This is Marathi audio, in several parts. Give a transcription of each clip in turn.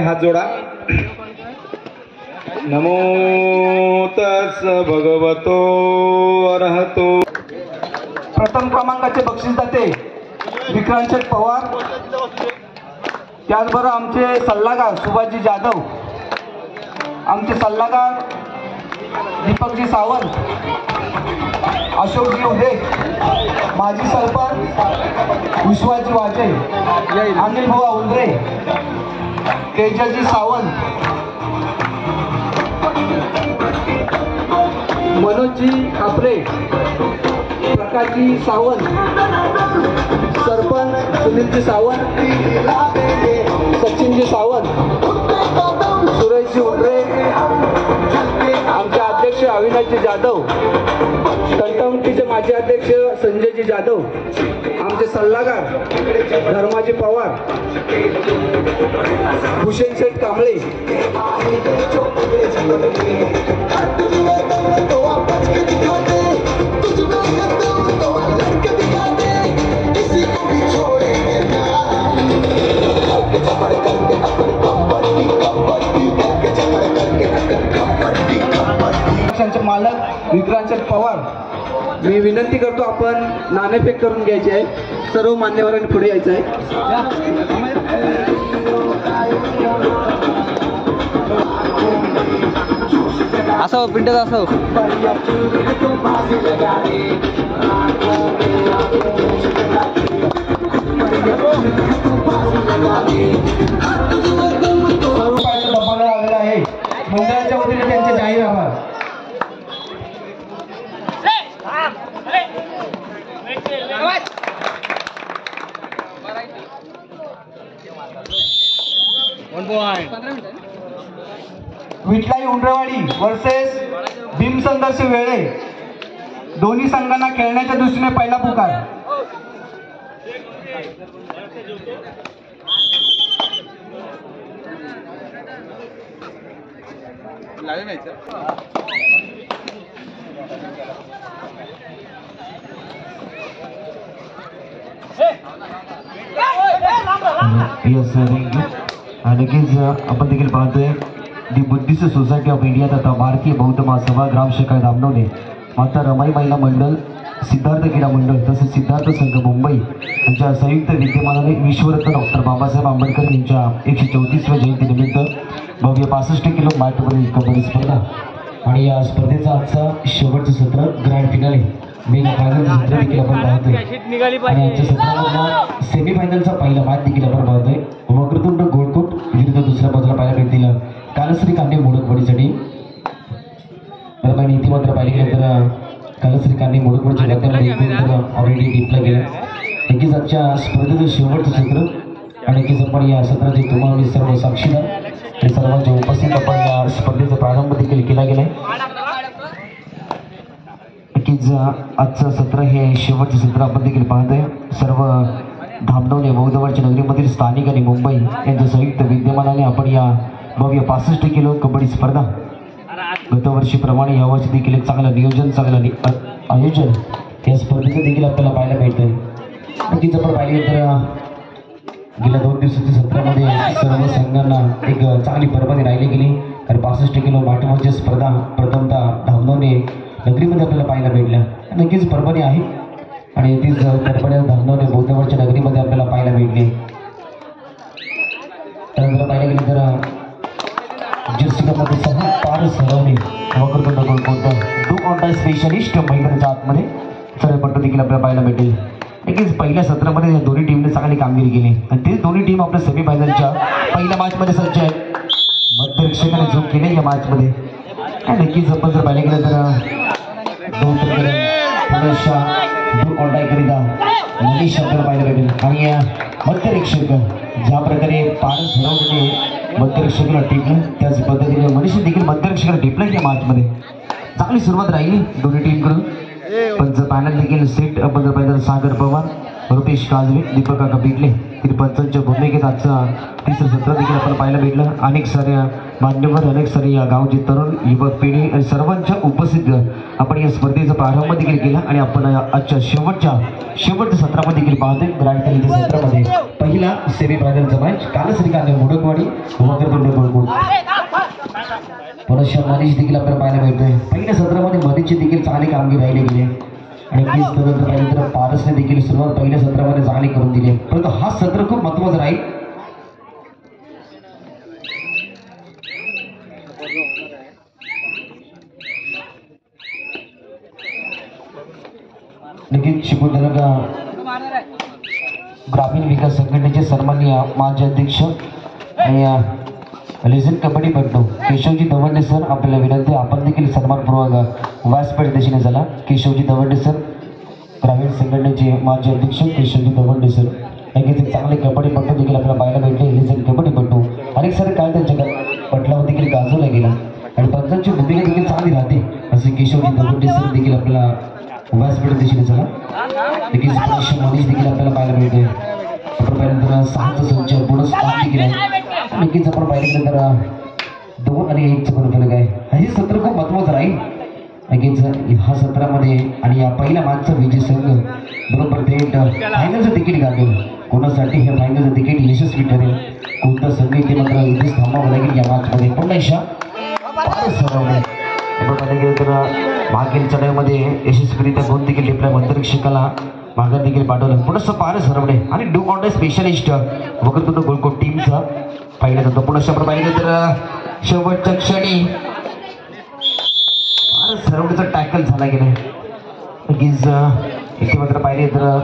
हात जोडा. नमो तस् भगवतो अरहतो. प्रथम क्रमांकाचे बक्षीस जाते विक्रांत पवार. त्याचबरोबर आमचे सल्लागार सुभाषजी जाधव, आमचे सल्लागार दीपकजी सावंत, अशोकजी उदे, माजी सरपंच विश्वाजी वाजे, अनिल भाऊ उंद्रे, तेजसजी सावंत, मनोजजी खापरे, प्रकाशजी सावंत, सरपंच सुनीलजी सावंत, सचिनजी सावंत, सुरेशजी उंद्रे, आमचे अध्यक्ष अविनाशजी जाधव, तंटामुक्तीचे माजी अध्यक्ष संजयजी जाधव, आमचे सल्लागार धर्माजी पवार, भूषण शेठ कांबळे, मालक विक्रांत पवार. मी विनंती करतो आपण नाणेफेक करून घ्यायची आहे. सर्व मान्यवरांनी पुढे यायचं आहे. असं पिंटच असं आलेला आहे. मंडळाच्या वतीने त्यांचे जाहीर आभार. विठलाई उंड्रवाडी वर्सेस भीमसंघर्ष वेळे. दोन्ही संघांना खेळण्याच्या दृष्टीने पहिला पुकार. नक्कीच आपण देखील पाहतोय दी बुद्धिस्ट सोसायटी ऑफ इंडिया तथा भारतीय बौद्ध महासभा ग्रामशाखा धामणवणे, माता रमाई महिला मंडळ, सिद्धार्थ क्रीडा मंडळ तसेच सिद्धार्थ संघ मुंबई यांच्या संयुक्त विद्यमानाने विश्वरत्न डॉक्टर बाबासाहेब आंबेडकर यांच्या 134व्या जयंतीनिमित्त भव्य 65 किलो मॅटवरील कबड्डी स्पर्धा आणि या स्पर्धेचा आजचा शेवटचं सत्र ग्रँड फिनाले मेगा फायनल सत्र देखील आपण पाहतोय. आणि आजच्या सत्रामधला सेमीफायनलचा पहिला मॅच देखील आपण पाहतोय. वक्रतुंड गोळकोट विरुद्ध दुसऱ्या बाजूला पाहायला भेटतील कालश्री कांडे मोडकवाडीसाठी. तर पण इथे मात्र पाहिजे गेलं तर कालश्री कांडे मोडकवाडीच्या गटामध्ये ऑलरेडी टीपला गेलं. नक्कीच आजच्या स्पर्धेचं शेवटचं सत्र आणि नक्कीच आपण या सत्राचे तुम्हाला सर्व साक्षीदार आणि सर्वांच्या उपस्थित आपण या स्पर्धेचा प्रारंभ देखील केला गेलाय. नक्कीच आजचं सत्र हे शेवटचं सत्र आपण देखील पाहतोय. सर्व धामणवणे बौद्धवाडच्या नगरीमधील स्थानिक आणि मुंबई यांच्या संयुक्त विद्यमानाने आपण या भव्य 65 किलो कबड्डी स्पर्धा गतवर्षीप्रमाणे यावर्षी देखील एक चांगलं नियोजन, चांगलं आयोजन या स्पर्धेचं देखील आपल्याला पाहायला मिळतंय. नक्कीच आपण पाहिलं तर गेल्या 2 दिवसाच्या सत्रामध्ये सर्व संघांना एक चांगली बरबादी राहिली गेली. कारण 65 किलो माठवरची स्पर्धा प्रथमतः धामणवणे नगरीमध्ये आपल्याला पाहायला भेटल्या. नक्कीच परभणी आहे आणि तीच परभणी धामणवणे बौद्धवाडच्या नगरीमध्ये आपल्याला पाहायला भेटली. त्यानंतर पाहायला गेले तर जर्सीमध्ये सहा पार Sarwane Vakratunda Golkot do on specialist मैदानाच्या आतमध्ये सर्वपट्टू देखील आपल्याला पाहायला भेटेल. नक्कीच पहिल्या सत्रामध्ये या दोन्ही टीमने चांगली कामगिरी केली आणि तेच दोन्ही टीम आपल्या सेमीफायनलच्या पहिल्या मॅचमध्ये सज्ज आहेत. मध्यरक्षकाने झोप केली या मॅचमध्ये. आणि नक्कीच आपण जर पाहिलं गेलं तर पुण्याच्या डू ऑन डायकरिता मनीष आपल्याला पाहायला भेटेल. आणि मध्यरक्षक ज्या प्रकारे पारस हरवणे मध्यरक्षकाला टिपलं त्याच पद्धतीने मनीष देखील मध्यरक्षकाला टिपलं या मॅचमध्ये. चांगली सुरुवात राहिली दोन्ही टीमकडून. पंच पॅनल देखील सेट आपण जर पाहिजे सागर पवार, रुपेश काजवे, दीपक काका पिटले पंचांच्या भूमिकेत आजचा तिसरं सत्र देखील आपण पाहायला भेटलं. अनेक साऱ्या मान्यवर अनेक सर या गावची तरुण युवक पिढी आणि सर्वांच्या उपस्थित आपण या स्पर्धेचा प्रारंभ देखील केला आणि आपण आजच्या शेवटच्या सत्रामध्ये देखील पाहतोय ग्रँड फिनालेच्या सत्रामध्ये पहिला सेमीफायनलचा मॅच कालश्रीकांत मोडकवाडी वक्रतुंड गोलकोट पुनश्च मनीष देखील आपल्याला पाहायला मिळतोय. पहिल्या सत्रामध्ये मनीषची देखील चांगली कामगिरी राहिली गेली आणि पाहिलं तर पारसने देखील सुरुवात पहिल्या सत्रामध्ये चांगली करून दिली, परंतु हा सत्र खूप महत्वाचा राहील. नक्कीच चिपळूण ग्रामीण विकास संघटनेचे सन्माननीय माजी अध्यक्ष आणि लेझेंड कबड्डीपटू केशवजी दवंडे सर आपल्याला विनंती आपण देखील सन्मानपूर्वक व्यासपीठ दिशेने झाला. केशवजी दवंडे सर ग्रामीण संघटनेचे माजी अध्यक्ष केशवजी दवंडे सर नक्कीच एक चांगले कबड्डीपटू देखील आपल्याला पाहायला भेटले. लेझेंड कबड्डीपटू अनेक सारे काय त्यांच्या पटलावर देखील गाजवला गेला आणि पंचांची भूमिका देखील चांगली राहते असे केशवजी दवंडे सर देखील आपल्याला व्यासपीठ दिशेने झाला. नक्कीच मनीष देखील आपल्याला पाहायला मिळते. आपण पाहिल्यानंतर 6चा संच बोनस काम देखील आहे. नक्कीच आपण पाहिलं तर 2 आणि 1चं पण फलक आहे. हे सत्र खूप महत्वाचं राहील. नक्कीच ह्या सत्रामध्ये आणि या पहिल्या मॅचचा विजय संघ बरोबर थेट फायनलचं तिकीट गाठेल. कोणासाठी हे फायनलचं तिकीट यशस्वी ठरेल, कोणता संघ ते मात्र इथेच थांबावं लागेल या मॅचमध्ये. पुन्हा सरवणे आपण पाहिलं गेलं तर मागील चढाईमध्ये यशस्वीरित्या गोल देखील टिपल्या अंतरिक्षकाला माघार देखील पाठवलं. पुनश्च पारस सरवणे आणि do on the specialist Vakratund Golkot टीमचा पाहिलं जातं. पुनश्च आपण पाहिलं तर शेवटच्या क्षणी पारस सरवणेचा टॅकल झाला गेला. नक्कीच इथे मात्र पाहिले तर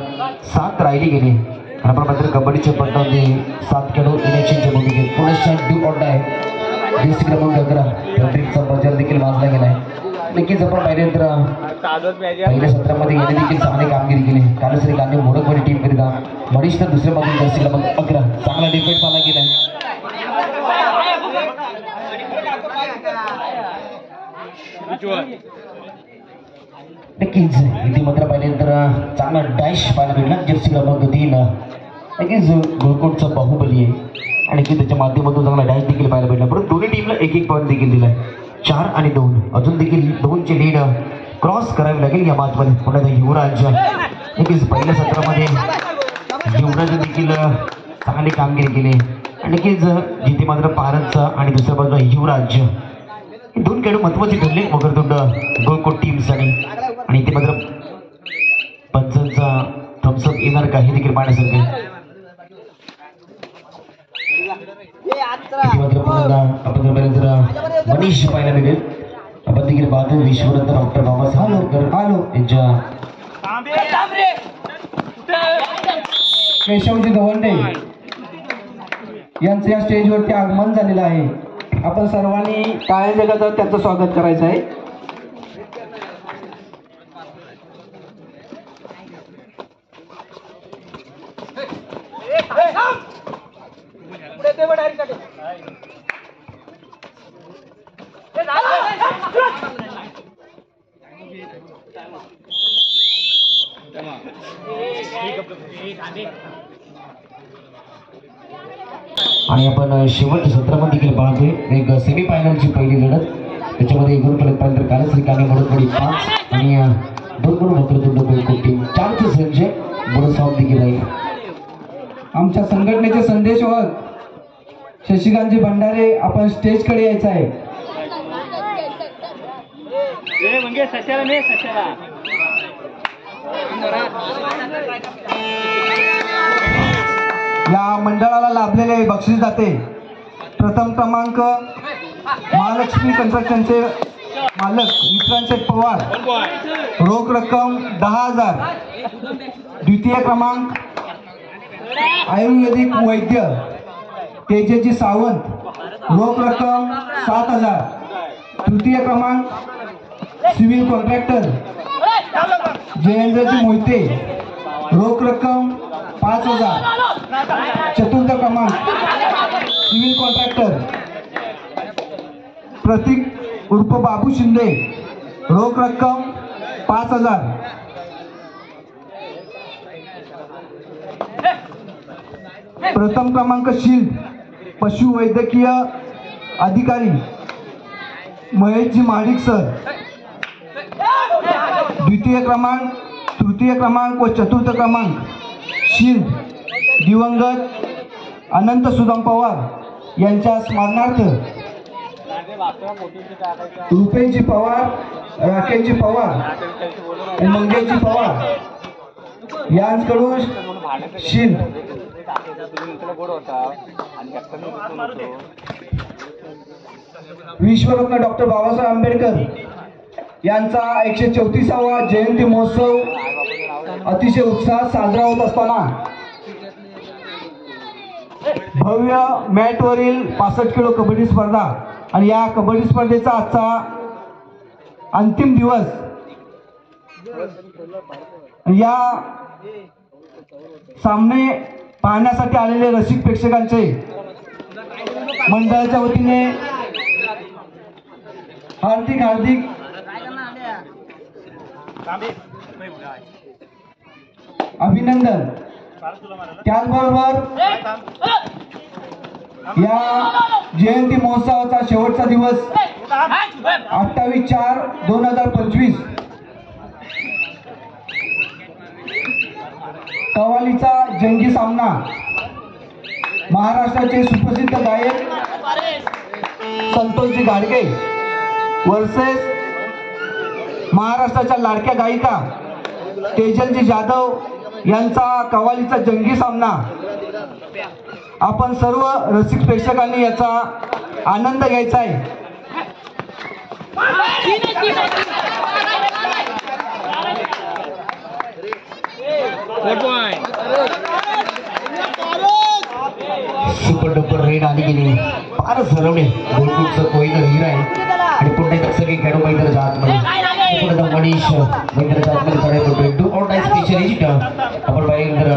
7 राहिली गेली आणि आपण मात्र कबड्डीच्या पट्टामध्ये 7 खेळू इलेक्शनच्या भूमिकेत. पुनश्च डू ऑन डाय दिवशी क्रमांक 11 ट्रेंडचा बजाव देखील वाजला गेलाय. नक्कीच आपण पाहिले तर पहिल्या सत्रामध्ये याने देखील चांगली कामगिरी केली. कालश्रीकांत मोडकवाडी टीम करिता मनीष तर दुसऱ्या बाजूला दिवशी क्रमांक 11 चांगला डिफेंस आला गेलाय. नक्कीच इथे मात्र पाहिले तर चांगला डॅश पाहायला भेटला जर्सी क्रमांक 3. नक्कीच गोलकोटचा बाहुबली आहे आणि त्याच्या माध्यमातून चांगला डॅश देखील पाहायला भेटला. परंतु दोन्ही टीमला 1-1 पॉईंट देखील दिलाय. 4 आणि 2 अजून देखील 2ची लीड क्रॉस करावी लागेल या मॅचमध्ये. पुन्हा युवराज नक्कीच पहिल्या सत्रामध्ये युवराज देखील चांगली कामगिरी केली आणि नक्कीच जिथे मात्र पारसचा आणि दुसऱ्या बाजूला युवराज हे 2 खेळाडू महत्वाचे ठरले वक्रतुंड गोलकोट टीमसाठी. आणि इथे मात्र पंचांचा थम्सअप येणार का हे देखील पाहण्यासारखे. मात्र पुन्हा आपण मनीष पाहायला मिळेल. आपण देखील पाहतो विश्वरत्न डॉक्टर बाबासाहेब आंबेडकर यांच्या केशवजी दवंडे यांचं या स्टेजवरती आगमन झालेलं आहे. आपण सर्वांनी टाळ्या जगात त्यांचं स्वागत करायचं आहे. आणि आपण शेवटच्या सत्रामध्ये देखील पाहतोय एक सेमीफायनलची पहिली लढत. त्याच्यामध्ये 1 फलक पर्यंत कालश्रीकांत मोडकवाडी 5 आणि 2 गुण वक्रतुंड गोलकोट टीम 4चे संच बोनस ऑफ देखील राहील. आमच्या संघटनेचे संदेशवाहक शशिकांतजी भंडारे आपण स्टेजकडे यायचं आहे. या मंडळाला लाभलेले बक्षीस दाते प्रथम क्रमांक महालक्ष्मी कन्स्ट्रक्शनचे मालक विक्रांत पवार, रोख रक्कम 10,000. द्वितीय क्रमांक आयुर्वेदिक वैद्य तेजस्वी सावंत, रोख रक्कम 7,000. तृतीय क्रमांक सिव्हिल कॉन्ट्रॅक्टर जयेंद्रजी मोहिते, रोख रक्कम 5,000. चतुर्थ क्रमांक सिव्हिल कॉन्ट्रॅक्टर प्रतीक उर्फ बाबू शिंदे, रोख रक्कम 5,000. प्रथम क्रमांक शील पशुवैद्यकीय अधिकारी महेशजी महाडिक सर, द्वितीय क्रमांक, तृतीय क्रमांक व चतुर्थ क्रमांक शिल्ड दिवंगत अनंत सुदाम पवार यांच्या स्मरणार्थ रुपेशजी पवार, राकेशजी पवार आणि मंगेशजी पवार यांकडून शिल्ड विश्वरत्न डॉक्टर बाबासाहेब आंबेडकर यांचा 134वा जयंती महोत्सव अतिशय उत्साहात साजरा होत असताना भव्य मॅटवरील 65 किलो कबड्डी स्पर्धा आणि या कबड्डी स्पर्धेचा आजचा अंतिम दिवस, या सामने पाहण्यासाठी आलेले रसिक प्रेक्षकांचे मंडळाच्या वतीने हार्दिक अभिनंदन। त्याचबरोबर या जयंती महोत्सवाचा शेवटचा दिवस 28/4/2025 कव्वालीचा जंगी सामना महाराष्ट्राचे सुप्रसिद्ध गायक संतोषजी गाडगे वर्सेस महाराष्ट्राच्या लाडक्या गायिका तेजलजी जाधव यांचा कव्वालीचा जंगी सामना। आपण सर्व रसिक प्रेक्षकांनी याचा आनंद घ्यायचा आहे। सुपर डुपर रेड आली गेली, फारच हरवणे गोलकूटचं कोयना हिरा आहे आणि पुन्हा एकदा सगळे खेळू मैदानाच्या आतमध्ये पुन्हा मनीष मैदानाच्या आतमध्ये चढाई करतोय। Do or die special agit आपण पाहिजे तर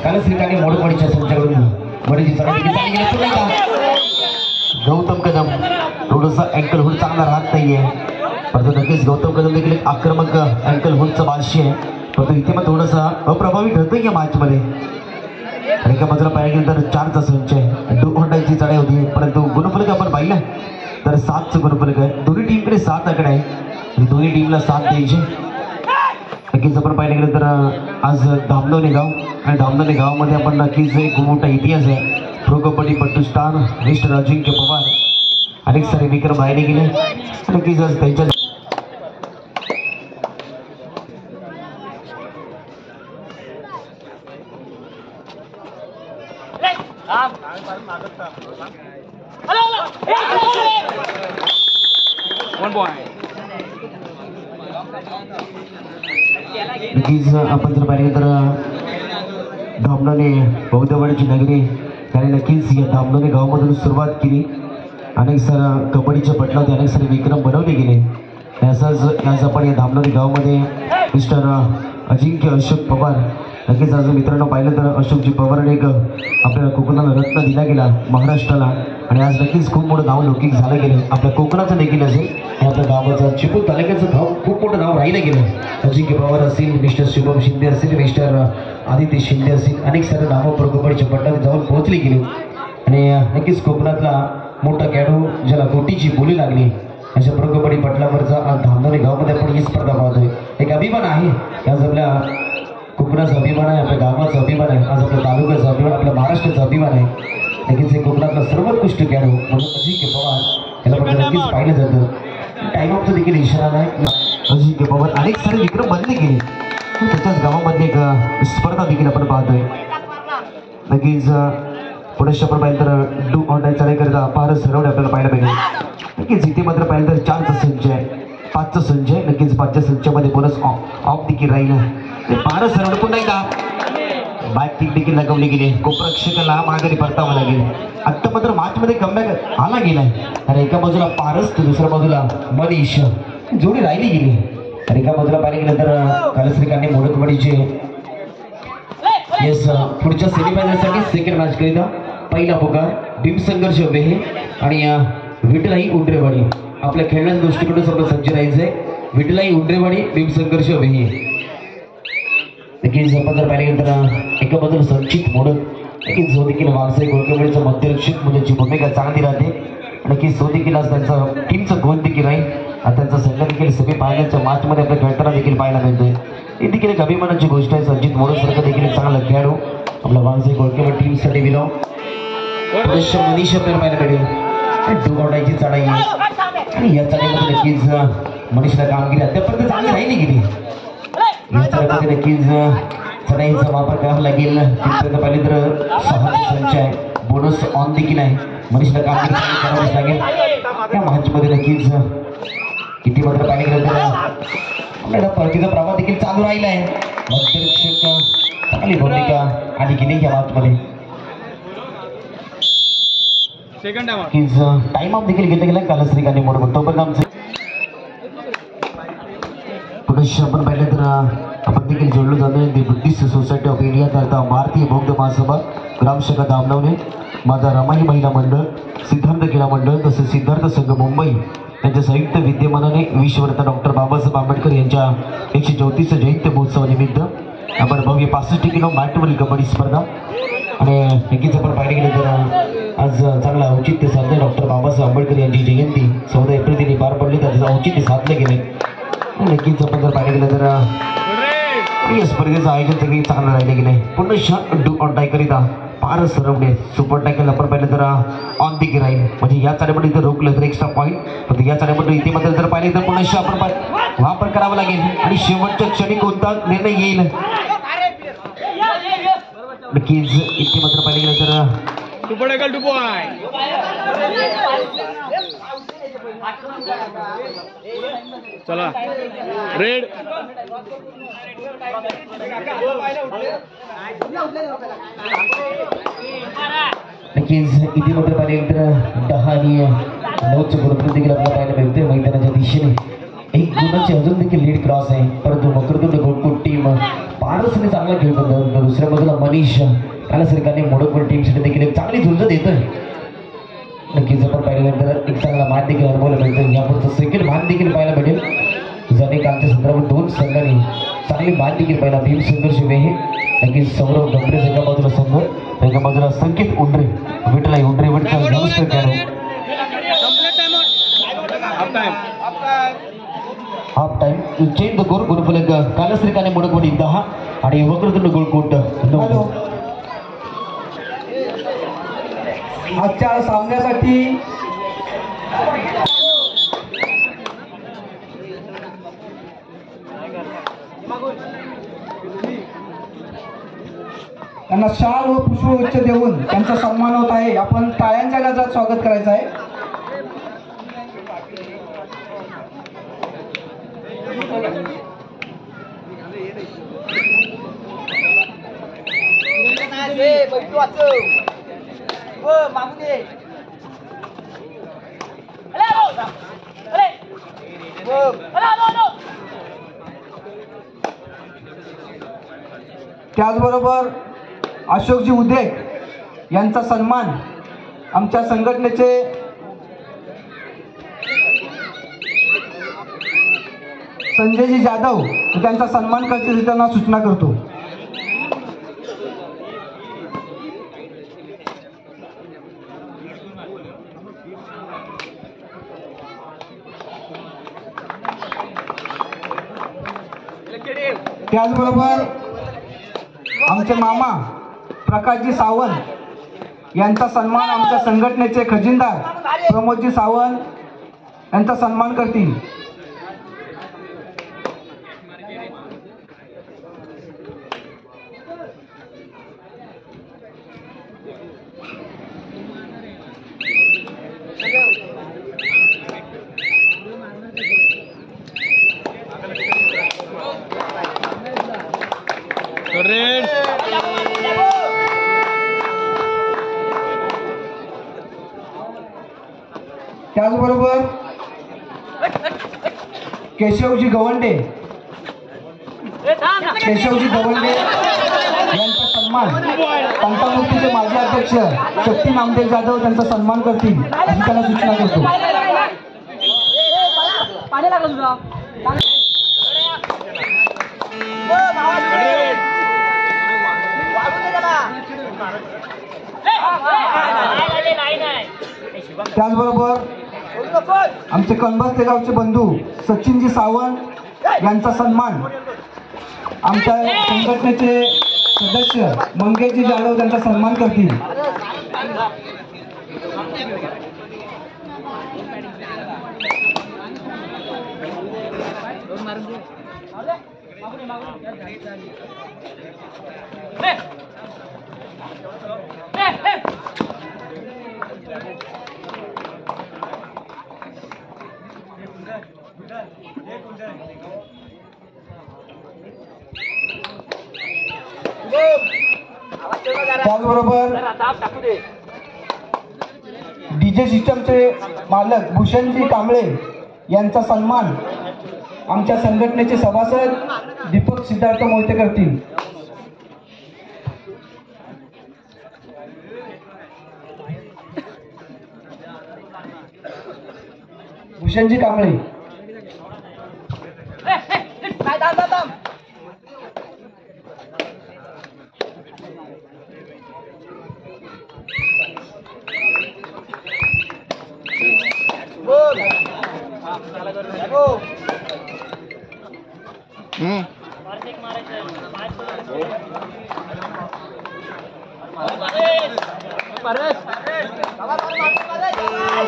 कालश्रीकाने मोडपडीच्या संचाकडून मनीषची चढाई केली गेली। पुन्हा एकदा गौतम कदम थोडंसं अँकल हुड चांगला राहत नाहीये, परंतु नक्कीच गौतम कदम देखील एक आक्रमक अँकल हुडचं बादशी आहे, परंतु इथे मग थोडंसं अप्रभावी ठरतोय या मॅचमध्ये। एका बाजूला पाहिजे तर 4चा संच आहे, डू ऑर डायची चढाई होती, परंतु गुणफलक आपण पाहिलं तर 7चं गुणफलक आहे। दोन्ही टीमकडे 7 आकडे आहे आणि दोन्ही टीमला 7 द्यायचे। नक्कीच आपण पाहिलं गेलं तर आज धामणोली गाव आणि धामणोली गावामध्ये आपण नक्कीच एक मोठा इतिहास आहे। प्रो कबड्डी पट्टू स्टार मिस्टर अजिंक्य पवार अनेक सारे विक्रम बाहेर गेले, नक्कीच आज त्यांच्या आपण जर पाहिलं तर धामणोली बौद्धवाडीची नगरी त्याने नक्कीच या धामणोली गावामधून सुरुवात केली। अनेक सारे कबड्डीच्या पटलावरती अनेक सारे विक्रम बनवले गेले। असंच आज आपण या धामणोली गावामध्ये मिस्टर अजिंक्य अशोक पवार, नक्कीच आज मित्रांनो पाहिलं तर अशोकजी पवारने एक आपल्याला कोकणाला रत्न दिला गेला महाराष्ट्राला आणि आज नक्कीच खूप मोठं नाव लौकिक झालं गेलं आपल्या कोकणाचं देखील असेल आणि आपल्या गावाचं चिपळूण तालुक्याचं गाव खूप मोठं नाव राहिलं गेलं। अजिंक्य पवार असतील, मिस्टर शुभम शिंदे असतील, मिस्टर आदित्य शिंदे असतील, अनेक सारे नावं प्रो कबड्डीच्या पट्ट्यावर जाऊन पोहोचली गेली आणि नक्कीच कोकणातला मोठा खेळाडू ज्याला कोटीची बोली लागली अशा प्रो कबड्डी पटलावरचा आज धामणोली गावामध्ये आपण ही स्पर्धा पाहतोय। एक अभिमान आहे, आज आपल्या कोकणाचा अभिमान आहे, आपल्या गावाचा अभिमान आहे, आज आपल्या तालुक्याचा अभिमान, आपल्या महाराष्ट्राचा अभिमान आहे। नक्कीच हे कोकणातला सर्वोत्कृष्ट खेळाडू म्हणून अजिंक्य पवार याला पण नक्कीच पाहिलं जातं। टाइम ऑफचा देखील इशारा नाही, अजिंक्य पवार अनेक सारे विक्रम बनले गेले, त्याच्याच गावामध्ये एक स्पर्धा देखील आपण पाहतोय। नक्कीच पुढे आपण पाहिलं तर डू ऑर डाय चढाई करता फारच हरवणे आपल्याला पाहायला पाहिजे। नक्कीच इथे मात्र पाहिलं तर 4चा संच आहे, 5चा संच आहे, नक्कीच 5च्या संचामध्ये बोनस ऑफ देखील राहिलं फारच हरवणे। पुन्हा एकदा बॅक किक देखील लगवली गेली, कोपरक्षकाला माघारी परतावं लागेल। आत्ता मात्र मॅचमध्ये कमबॅक आला गेलाय आणि एका बाजूला पारस तर दुसऱ्या बाजूला मनीष जोडी राहिली गेली आणि एका बाजूला पाहिलं गेलं तर कालश्रीकांनी मोड कबड्डीचे येस पुढच्या सेमीफायनलसाठी सेकंड मॅच करिता पहिला पुकार भीमसंघर्ष वेहे आणि विठलाई उंडरेवाडी आपल्या खेळण्याच्या दृष्टीकडून सर्व सज्ज राहायचंय। विठलाई उंडरेवाडी भीमसंघर्ष वेहे नक्कीच आपण जर पाहिलं गेलं तर एका बाजूला संचित मोडक नक्कीच जो देखील व्यावसायिक गोलकबड्डीचा मध्यरक्षक मुलाची भूमिका चांगली राहते नक्कीच तो देखील आज त्यांचा टीमचं गोल देखील आहे आणि त्यांचा संघ देखील सेमी फायनलच्या मॅचमध्ये आपल्या खेळताना देखील पाहायला मिळतोय. ही देखील एक अभिमानाची गोष्ट आहे. संजित मोडसारखं देखील एक चांगला खेळाडू आपला वांगजे गोलकीपर टीमसाठी बिलॉंग मनीष आपल्याला पाहायला मिळेल. डोकावटायची चढाई आणि या चढाईमध्ये नक्कीच मनीषला कामगिरी अद्यापर्यंत चांगली राहिली गेली. या चढाईमध्ये नक्कीच चढाईचा वापर करावा लागेल. तिथपर्यंत पाहिले तर 6 संच आहे, बोनस ऑन देखील आहे. मनीषला कामगिरी करावीच लागेल या मॅचमध्ये. नक्कीच किती मात्र पाहिजे गेलं तर आपल्याला परतीचा प्रभाव देखील चालू राहिला आहे. मध्यरक्षक चांगली भूमिका आली गेली या मॅचमध्ये. टाइम ऑफ देखील घेतला गेला कालश्रीकाने मोड. तोपर्यंत आमचं पुनश्च आपण पाहिलं तर आपण देखील जोडलो जातो. दी बुद्धिस्ट सोसायटी ऑफ इंडिया करता भारतीय बौद्ध महासभा ग्रामशाखा दामनवणे, माझा रमाई महिला मंडळ, सिद्धार्थ क्रीडा मंडळ तसेच सिद्धार्थ संघ मुंबई यांच्या संयुक्त विद्यमानाने विश्वरत्न डॉक्टर बाबासाहेब आंबेडकर यांच्या 134 जयंती महोत्सवानिमित्त आपण भव्य 65 किलो मॅटवरील कबड्डी स्पर्धा आणि नक्कीच आपण पाहिलं गेलं तर आज चांगला औचित्य साधले. डॉक्टर बाबासाहेब आंबेडकर यांची जयंती 14 एप्रिल दिनी पार पडली, त्याचं औचित्य साधले गेले. नक्कीच आपण जर पाहिलं गेलं तर या स्पर्धेचं आयोजन सगळी चांगलं राहिलं गेलं. पुन्हा डू ऑन टाय करिता पार सरवणे सुपर टायकल आपण पाहिलं तर ऑन दी राहील. म्हणजे या चाड्यामध्ये इथं रोखलं तर एक्स्ट्रा पॉईंट, पण या चाड्यामध्ये इथे मात्र जर पाहिले तर पुन्हा आपण वापर करावा लागेल आणि शेवटच्या क्षणी कोणता निर्णय येईल. नक्कीच इथे मात्र पाहिले गेलं तर सुपर टायकल 2 पॉइंट. चला रेड. नक्कीच इथे मात्र पाहिजे तर 10 आणि 9चे गुणफल देखील आपल्याला पाहायला मिळते. मैदानाच्या दिशेने 1 गुणाची अजून देखील लीड क्रॉस आहे, परंतु मकरदुंड गोलकोट टीम पारसने चांगला खेळ करतो. दुसऱ्या बाजूला मनीष कालसरकारने मोडकपूर टीमसाठी देखील एक चांगली झुंज देतोय. नक्कीच आपण पाहिल्यानंतर एक चांगला मान देखील अनुभवायला मिळतो. यापुढचं सेकंड मान देखील पाहायला मिळेल. ज्याने कालच्या संदर्भात 2 संघांनी चांगली मान देखील पाहिला. भीम संघर्ष वेहे नक्कीच सौरभ गंभीर एका बाजूला संघ, एका बाजूला संकेत उंडरे विठलाई उंडरे विठचा यंगस्टर खेळाडू. Half time change the goal गुरुफल कालश्रीकाने मोडकवडी 10 आणि वक्रतुंड गोलकोट 9. आजच्या सामन्यासाठी त्यांना शाल व पुष्पगुच्छ देऊन त्यांचा सन्मान होत आहे. आपण टाळ्यांच्या गजरात स्वागत करायचं आहे. त्याचबरोबर अशोकजी उदेक यांचा सन्मान आमच्या संघटनेचे संजयजी जाधव त्यांचा सन्मान करण्याची त्यांना सूचना करतो. त्याचबरोबर आमचे मामा प्रकाशजी सावंत यांचा सन्मान आमच्या संघटनेचे खजिनदार प्रमोदजी सावंत यांचा सन्मान करतील. रेड. त्याचबरोबर केशवजी गवंडे यांचा सन्मान पंतमूर्तीचे माजी अध्यक्ष शक्ती नामदेव जाधव त्यांचा सन्मान करतील अशी त्यांना सूचना करतो. त्याचबरोबर आमचे कणबसते गावचे बंधू सचिनजी सावंत यांचा सन्मान आमच्या संघटनेचे सदस्य मंगेशजी जाधव त्यांचा सन्मान करतील. त्याचबरोबर डीजे सिस्टमचे मालक भूषणजी कांबळे यांचा सन्मान आमच्या संघटनेचे सभासद दीपक सिद्धार्थ मोहिते करतील. भूषणजी कांबळे.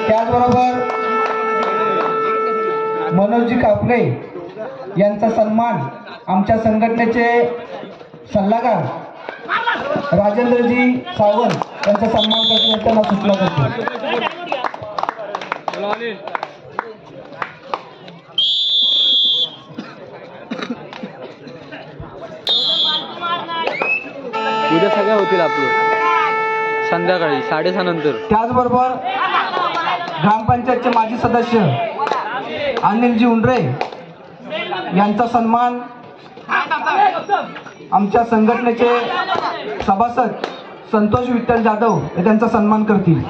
त्याचबरोबर मनोजजी कापले यांचा सन्मान आमच्या संघटनेचे सल्लागार राजेंद्रजी सावंत यांचा सन्मान करतील त्यांना सूचना करतो. उद्या सगळ्या होतील अपलोड संध्याकाळी 6:30 नंतर. त्याचबरोबर ग्रामपंचायतचे माजी सदस्य अनिलजी उंडरे यांचा सन्मान आमच्या संघटनेचे सभासद संतोष विठ्ठल जाधव हे त्यांचा सन्मान करतील.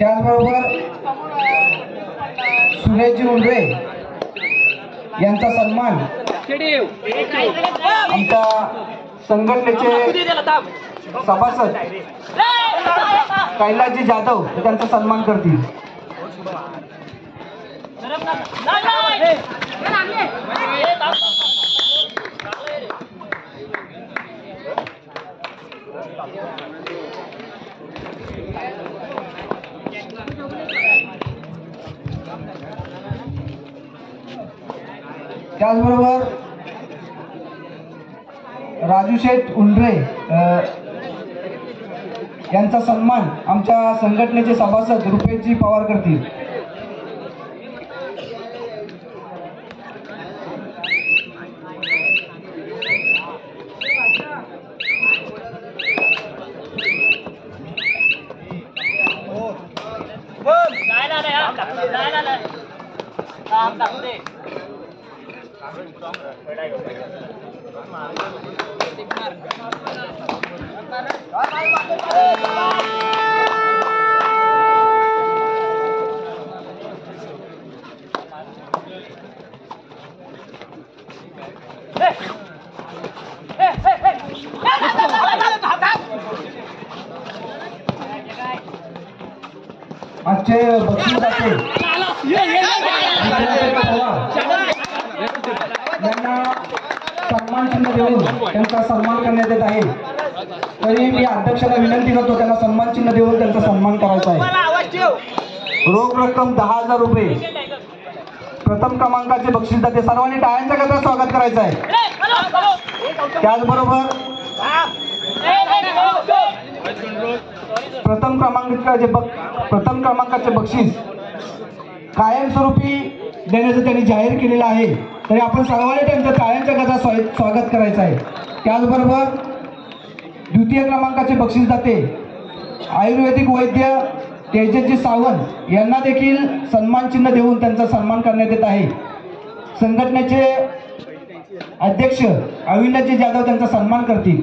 त्याचबरोबर सुरेशजी उंडरे यांचा सन्मान आमच्या संघटनेचे सभासद कैलासजी जाधव त्यांचा सन्मान करतील. त्याचबरोबर राजूशेठ उंडरे यांचा सन्मान आमच्या संघटनेचे सभासद रुपेशजी पवार करतील. आजचे बक्षीस दाते यांना सन्मान चिन्ह देऊन त्यांचा सन्मान करण्यात येत आहे. तरी मी अध्यक्षाला विनंती करतो त्यांना सन्मान चिन्ह देऊन त्यांचा सन्मान करायचा आहे. रोख रक्कम 10,000 रुपये. प्रथम क्रमांकाचे बक्षीस दाते सर्वांनी टाळ्यांच्या गजरात स्वागत करायचं आहे. त्याचबरोबर प्रथम क्रमांकाचे बक्षीस कायमस्वरूपी देण्याचं त्यांनी जाहीर केलेलं आहे. तरी आपण सर्वांनी त्यांचं टाळ्यांच्या गजरात स्वागत करायचं आहे. त्याचबरोबर द्वितीय क्रमांकाचे बक्षीस दाते आयुर्वेदिक वैद्य तेजस्वी सावंत यांना देखील सन्मान चिन्ह देऊन त्यांचा सन्मान करण्यात येत आहे. संघटनेचे अध्यक्ष अविनाशजी जाधव त्यांचा सन्मान करतील.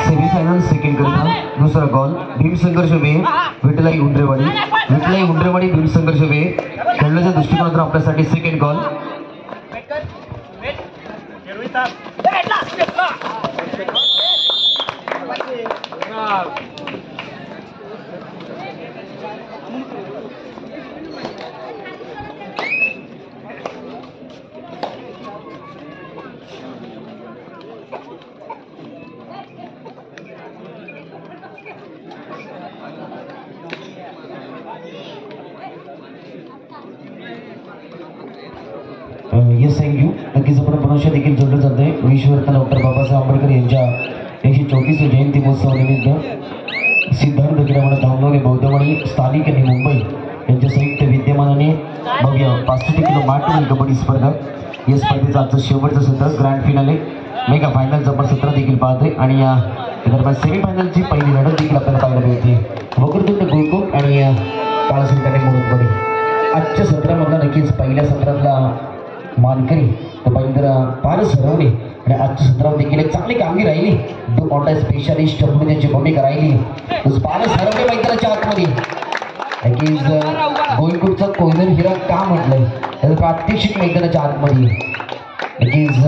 सेमीफायनल सेकंड करता दुसरा कॉल भीमसंघर्ष वे विठलाई उंड्रेवाडी भीमसंघर्ष वे खेळण्याच्या दृष्टिकोनातून आपल्यासाठी सेकंड कॉल. Yes thank you. नक्कीच आपण मनुष्य देखील जोडलं जात आहे. विश्वरत्न डॉक्टर बाबासाहेब आंबेडकर यांच्या 134 जयंती महोत्सवानिमित्त सिद्धार्थ क्रीडामंडळ धामणोली बौद्धमणी स्थानिक आणि मुंबई यांच्या संयुक्त विद्यमानाने भव्य 65 किलो माठ कबड्डी स्पर्धा या स्पर्धेचं आजचं शेवटचं सत्र ग्रँड फिनाले मेगा फायनलचं आपण सत्र देखील पाहतोय आणि या दरम्यान सेमीफायनलची पहिली लढत देखील आपल्याला पाहायला मिळते. वक्रतुंड गोलकोट आणि काळासुलताने मुरुडमध्ये. आजच्या सत्रामधला नक्कीच पहिल्या सत्रातला मानकरी रवींद्र पारस हरवणे आणि आजच्या सत्रावर देखील एक चांगली कामगिरी राहिली. दो मोठा स्पेशालिस्ट म्हणून त्यांची भूमिका राहिली. पारस हरवणे मैदानाच्या आतमध्ये नक्कीच गोलकोटचा कोयनर हिरा का म्हटलंय त्याचं प्रात्यक्षिक मैदानाच्या आतमध्ये नक्कीच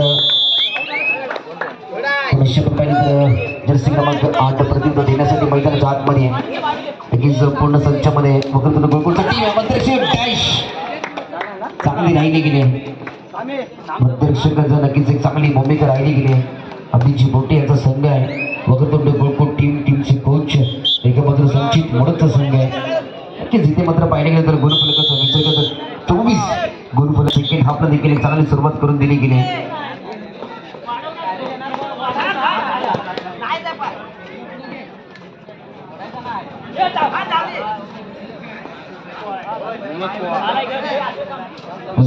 जर्सी क्रमांक 8 प्रतिनिधित्व देण्यासाठी मैदानाच्या आतमध्ये नक्कीच पूर्ण संचामध्ये वक्रतुंड गोलकोटचा टीम डॅश चांगली राहिली गेली. मध्यरक्षकांचा नक्कीच एक चांगली भूमिका राहिली गेली. अभिजी बोटे यांचा संघ आहे. वक्रतुंड गोलकोट टीमचे कोच एका मात्र संचित मोडकचा संघ आहे. नक्कीच इथे मात्र पाहिलं गेलं तर गुणफलकाचा विचार केला तर 24 गुणफलक सेकंड हाफला देखील एक चांगली सुरुवात करून दिली गेली.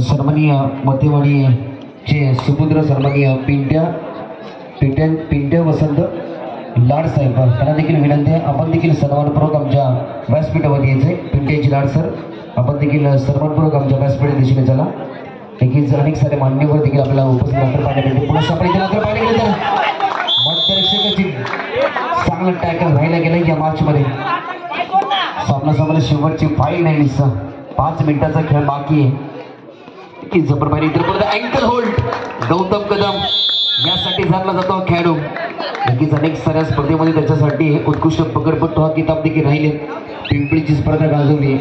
सन्माननीय मतेवाडीचे सुपुत्र सन्माननीय पिंट्या वसंत लाड साहेब त्यांना देखील विनंती आहे आपण देखील सन्मानपूर्वक आमच्या व्यासपीठावर यायचे. पिंट्याची लाड सर आपण देखील सन्मानपूर्वक आमच्या व्यासपीठा दिशेने चला. देखील अनेक सारे मान्यवर देखील आपल्याला उपस्थित पाहायला मिळते. पुन्हा आपण इथे पाहिलं गेलं तर मध्यरक्षकाची चांगलं टॅकल राहिला गेलं या मार्चमध्ये. सामना शेवटची 5 नाही 5 मिनिटाचा खेळ बाकी आहे. की जबरबारी अँकल होल्ड गौतम कदम यासाठी जाणला जातो खेळाडू. नक्कीच अनेक साऱ्या स्पर्धेमध्ये त्याच्यासाठी उत्कृष्ट पकडपट्टू हा किताब देखील राहिले. पिंपळीची स्पर्धा गाजवली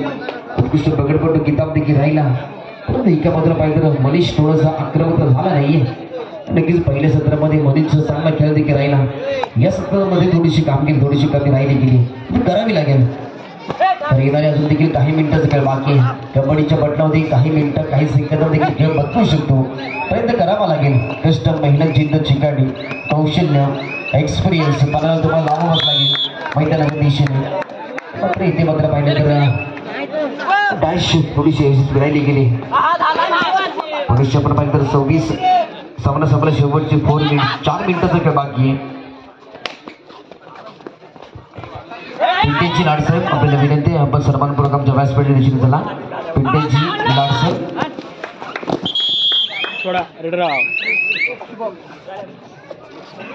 उत्कृष्ट पकडपट्टू किताब देखील राहिला. परंतु एका मात्र पाहिजे तर मनीष थोडासा आक्रमक झाला नाहीये. नक्कीच पहिल्या सत्रामध्ये मनीषचा चांगला खेळ देखील राहिला. या सत्रामध्ये थोडीशी कामगिरी थोडीशी कमी राहिली गेली करावी लागेल. तर येणाऱ्या अजून देखील काही मिनिटाचा खेळ बाकी आहे. कबड्डीच्या बटनामध्ये काही मिनिटं काही सेकंदात देखील खेळ बदलू शकतो. प्रयत्न करावा लागेल. कष्ट मेहनत जिद्द चिकाटी कौशल्य एक्सपिरियन्स मला तुम्हाला लावावंच लागेल मैदानाच्या दिशेने. मात्र इथे मात्र पाहिलं तर डॅश थोडीशी यशस्वी राहिली गेली. मनुष्य आपण पाहिलं तर 26 सामना संपला शेवटचे 4 मिनिटाचा खेळ बाकी आहे. पिंट्याची लाड साहेब आपल्याला विनंती आहे आपण सन्मानपूर्वक आमच्या व्यासपीठाच्या दिशेने चला. पिंट्याची लाड साहेब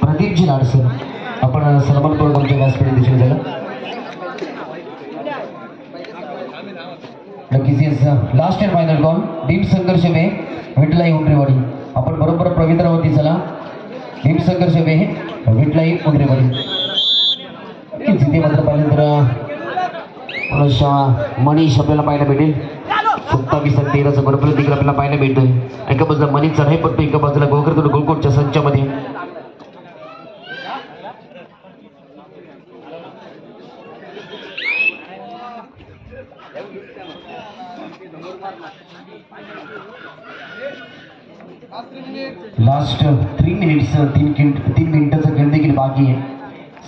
प्रदीपजी लाड सर आपण सन्मानपूर्वक आमच्या व्यासपीठाच्या दिशेने चला. नक्कीच last and final call Bhim संघर्ष वे विठलाई उंडरेवाडी आपण बरोबर पवित्रावरती चला. भीम संघर्ष वे विठलाई उंडरेवाडी. तिथे मात्र पाहिलं तर मनीष आपल्याला पाहायला भेटेल. 27 आणि 13चा बरोबर देखील आपल्याला पाहायला भेटतोय. एका बाजूला मनीषचा नाही पडतो एका बाजूला गोलकोटच्या संचामध्ये. लास्ट 3 मिनिट्स 3 मिनिटाचा खेळ देखील बाकी आहे.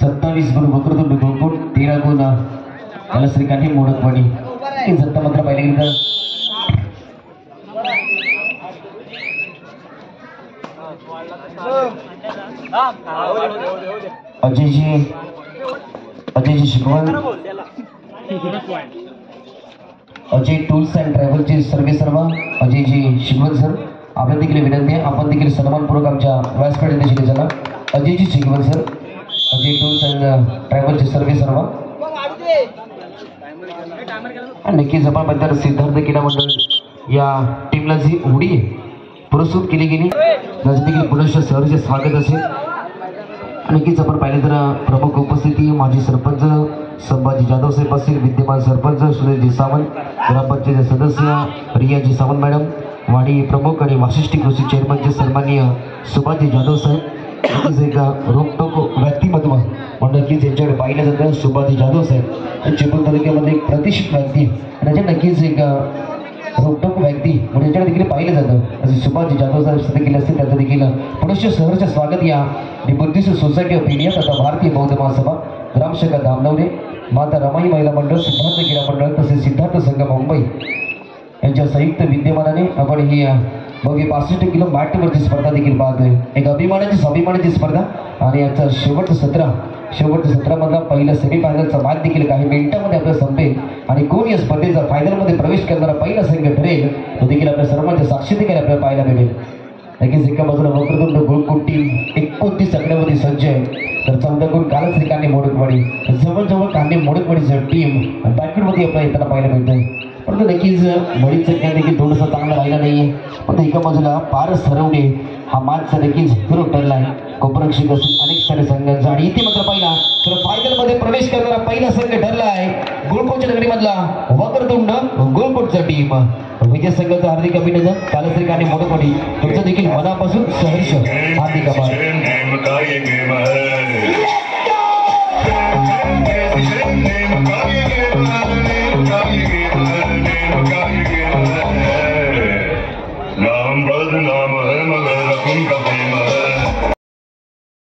27 गुण वक्रतुंड गोकुळ, 13 गुण त्याला श्रीकांठी मोडकवाडी. जत्ता मात्र पाहिजे गेलं तर अजयजी शिकवण, अजय टूल्स अँड ट्रॅव्हलचे सर्वे सर्व अजयजी शिकवण सर, आपल्या देखील विनंती आहे आपण देखील सन्मानपूर्वक आमच्या व्यासपीठाने दिले चला. अजयजी शिकवण सर, अजय टूल्स अँड ट्रॅव्हलचे सर्वे सर्व. नक्कीच आपण बद्दल सिद्धार्थ क्रीडा मंडळ या टीमला जी उडी पुरस्कृत केली गेली त्याचं देखील पुनश्च सहर्ष स्वागत असेल. नक्कीच आपण पाहिलं तर प्रमुख उपस्थिती माजी सरपंच संभाजी जाधव साहेब असतील, विद्यमान सरपंच सुनीलजी सावंत, ग्रामपंचायत सदस्य रियाजी सावंत मॅडम, वाडी प्रमुख आणि वाशिष्ठी कृषी चेअरमनचे सन्माननीय सुभाषजी जाधव साहेब. नक्कीच एक रोखटोक व्यक्तिमत्व म्हणून नक्कीच यांच्याकडे पाहिलं जातं. सुभाषजी जाधव साहेब चिपळूण तालुक्यामध्ये एक प्रतिष्ठित व्यक्ती आणि त्याच्यात नक्कीच एक रोखटोक व्यक्ती म्हणून यांच्याकडे देखील पाहिलं जातं. असे सुभाषजी जाधव साहेब देखील असतील, त्यांचं देखील पुनश्च सहर्ष स्वागत या बुद्धिस्ट सोसायटी ऑफ इंडिया तथा भारतीय बौद्ध महासभा ग्रामशाखा धामनवरे, माता रमाई महिला मंडळ, सिद्धार्थ क्रीडा मंडळ तसेच सिद्धार्थ संघ मुंबई यांच्या संयुक्त विद्यमानाने आपण ही बघे 65 किलो मॅटवरची स्पर्धा देखील पाहतोय. एक अभिमानाची स्वाभिमानाची स्पर्धा आणि याचा शेवटचं सत्रामधला पहिला सेमीफायनलचा मॅच देखील काही मिनिटांमध्ये आपल्याला संपेल आणि कोण या स्पर्धेचा फायनलमध्ये प्रवेश करणारा पहिला संघ ठरेल तो देखील आपल्या सर्वांच्या साक्षी देखील आपल्याला पाहायला मिळेल. नक्कीच एका बाजूला वक्रतुंड गोकुळ टीम 29 आकड्यामध्ये सज्ज आहे, तर 14 गुण कालच श्रीकांठी मोडकवाडी, जवळजवळ कांदे मोडकवाडीचं टीम बॅकवर्डमध्ये आपल्याला येताना पाहायला मिळतंय. परंतु नक्कीच मडीचं खेळ देखील थोडंसं चांगलं राहिलं नाही आहे. पण एका बाजूला पारस हरवणे हा मॅचचा नक्कीच हिरो ठरला आहे. कोपरक्षक असेल अनेक सारे संघांचा आणि इथे मात्र पाहिला तर फायनलमध्ये प्रवेश करणारा पहिला संघ ठरला आहे गोकुळच्या नगरीमधला वक्रतुंड गोकुळचा टीम. विजय संघाचं हार्दिक अभिनंदन. काल श्रीकांठी मोडकवाडी तुमचं देखील मनापासून सहर्ष हार्दिक आभार.